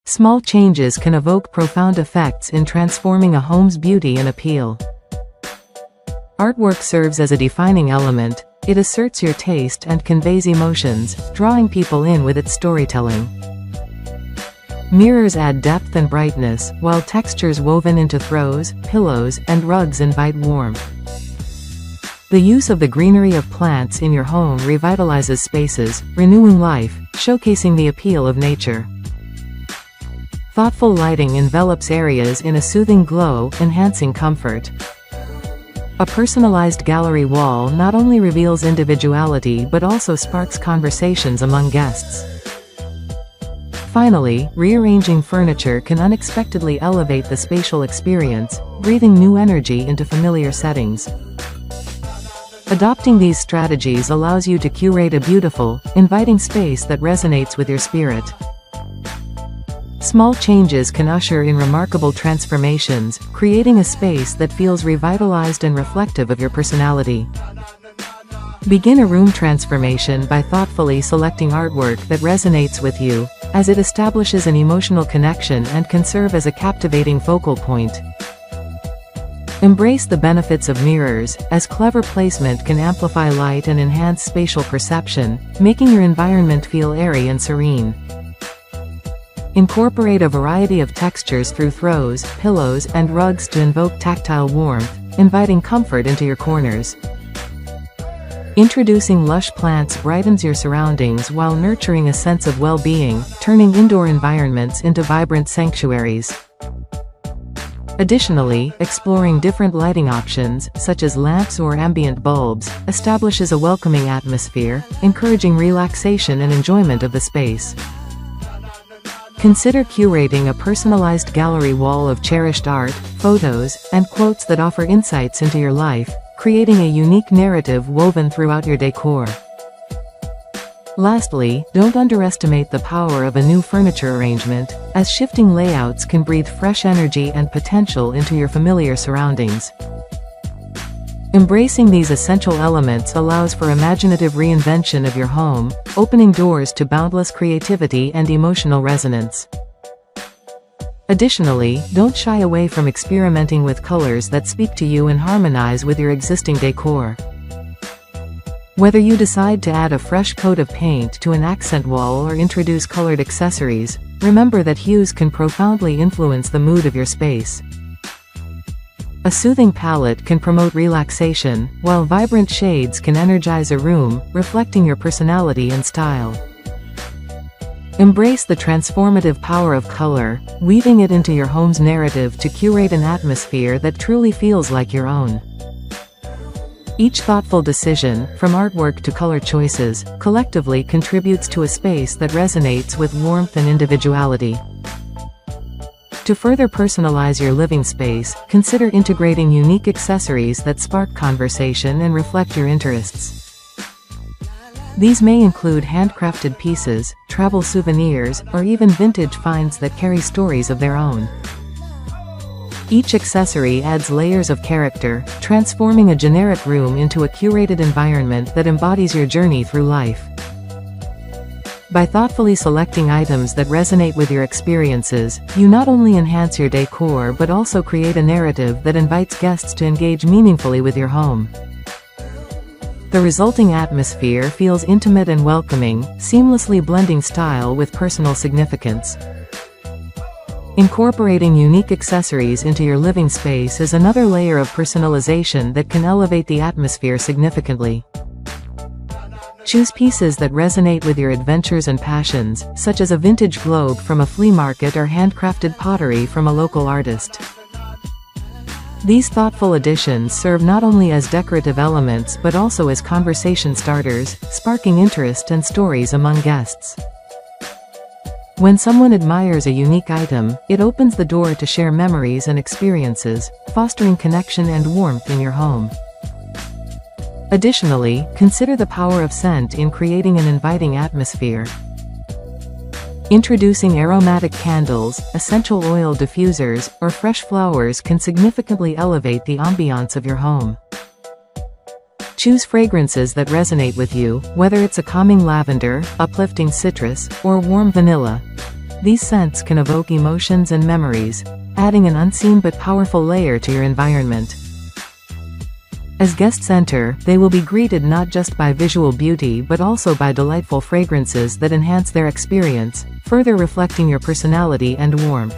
Small changes can evoke profound effects in transforming a home's beauty and appeal. Artwork serves as a defining element. It asserts your taste and conveys emotions, drawing people in with its storytelling. Mirrors add depth and brightness, while textures woven into throws, pillows, and rugs invite warmth. The use of the greenery of plants in your home revitalizes spaces, renewing life, showcasing the appeal of nature. Thoughtful lighting envelops areas in a soothing glow, enhancing comfort. A personalized gallery wall not only reveals individuality but also sparks conversations among guests. Finally, rearranging furniture can unexpectedly elevate the spatial experience, breathing new energy into familiar settings. Adopting these strategies allows you to curate a beautiful, inviting space that resonates with your spirit. Small changes can usher in remarkable transformations, creating a space that feels revitalized and reflective of your personality. Begin a room transformation by thoughtfully selecting artwork that resonates with you, as it establishes an emotional connection and can serve as a captivating focal point. Embrace the benefits of mirrors, as clever placement can amplify light and enhance spatial perception, making your environment feel airy and serene. Incorporate a variety of textures through throws, pillows, and rugs to invoke tactile warmth, inviting comfort into your corners. Introducing lush plants brightens your surroundings while nurturing a sense of well-being, turning indoor environments into vibrant sanctuaries. Additionally, exploring different lighting options, such as lamps or ambient bulbs, establishes a welcoming atmosphere, encouraging relaxation and enjoyment of the space. Consider curating a personalized gallery wall of cherished art, photos, and quotes that offer insights into your life, creating a unique narrative woven throughout your decor. Lastly, don't underestimate the power of a new furniture arrangement, as shifting layouts can breathe fresh energy and potential into your familiar surroundings. Embracing these essential elements allows for imaginative reinvention of your home, opening doors to boundless creativity and emotional resonance. Additionally, don't shy away from experimenting with colors that speak to you and harmonize with your existing decor. Whether you decide to add a fresh coat of paint to an accent wall or introduce colored accessories, remember that hues can profoundly influence the mood of your space. A soothing palette can promote relaxation, while vibrant shades can energize a room, reflecting your personality and style. Embrace the transformative power of color, weaving it into your home's narrative to curate an atmosphere that truly feels like your own. Each thoughtful decision, from artwork to color choices, collectively contributes to a space that resonates with warmth and individuality. To further personalize your living space, consider integrating unique accessories that spark conversation and reflect your interests. These may include handcrafted pieces, travel souvenirs, or even vintage finds that carry stories of their own. Each accessory adds layers of character, transforming a generic room into a curated environment that embodies your journey through life. By thoughtfully selecting items that resonate with your experiences, you not only enhance your decor but also create a narrative that invites guests to engage meaningfully with your home. The resulting atmosphere feels intimate and welcoming, seamlessly blending style with personal significance. Incorporating unique accessories into your living space is another layer of personalization that can elevate the atmosphere significantly. Choose pieces that resonate with your adventures and passions, such as a vintage globe from a flea market or handcrafted pottery from a local artist. These thoughtful additions serve not only as decorative elements but also as conversation starters, sparking interest and stories among guests. When someone admires a unique item, it opens the door to share memories and experiences, fostering connection and warmth in your home. Additionally, consider the power of scent in creating an inviting atmosphere. Introducing aromatic candles, essential oil diffusers, or fresh flowers can significantly elevate the ambiance of your home. Choose fragrances that resonate with you, whether it's a calming lavender, uplifting citrus, or warm vanilla. These scents can evoke emotions and memories, adding an unseen but powerful layer to your environment. As guests enter, they will be greeted not just by visual beauty but also by delightful fragrances that enhance their experience, further reflecting your personality and warmth.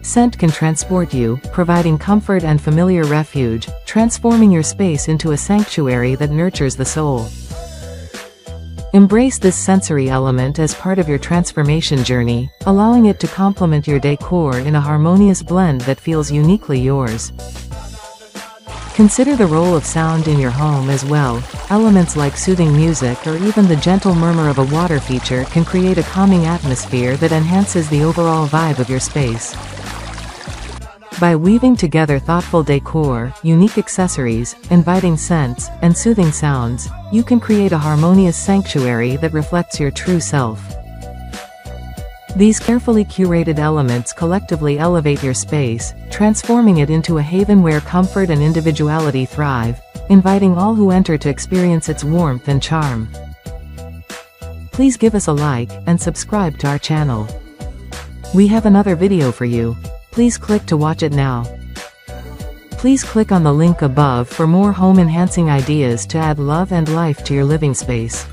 Scent can transport you, providing comfort and familiar refuge, transforming your space into a sanctuary that nurtures the soul. Embrace this sensory element as part of your transformation journey, allowing it to complement your decor in a harmonious blend that feels uniquely yours. Consider the role of sound in your home as well. Elements like soothing music or even the gentle murmur of a water feature can create a calming atmosphere that enhances the overall vibe of your space. By weaving together thoughtful decor, unique accessories, inviting scents, and soothing sounds, you can create a harmonious sanctuary that reflects your true self. These carefully curated elements collectively elevate your space, transforming it into a haven where comfort and individuality thrive, inviting all who enter to experience its warmth and charm. Please give us a like, and subscribe to our channel. We have another video for you. Please click to watch it now. Please click on the link above for more home-enhancing ideas to add love and life to your living space.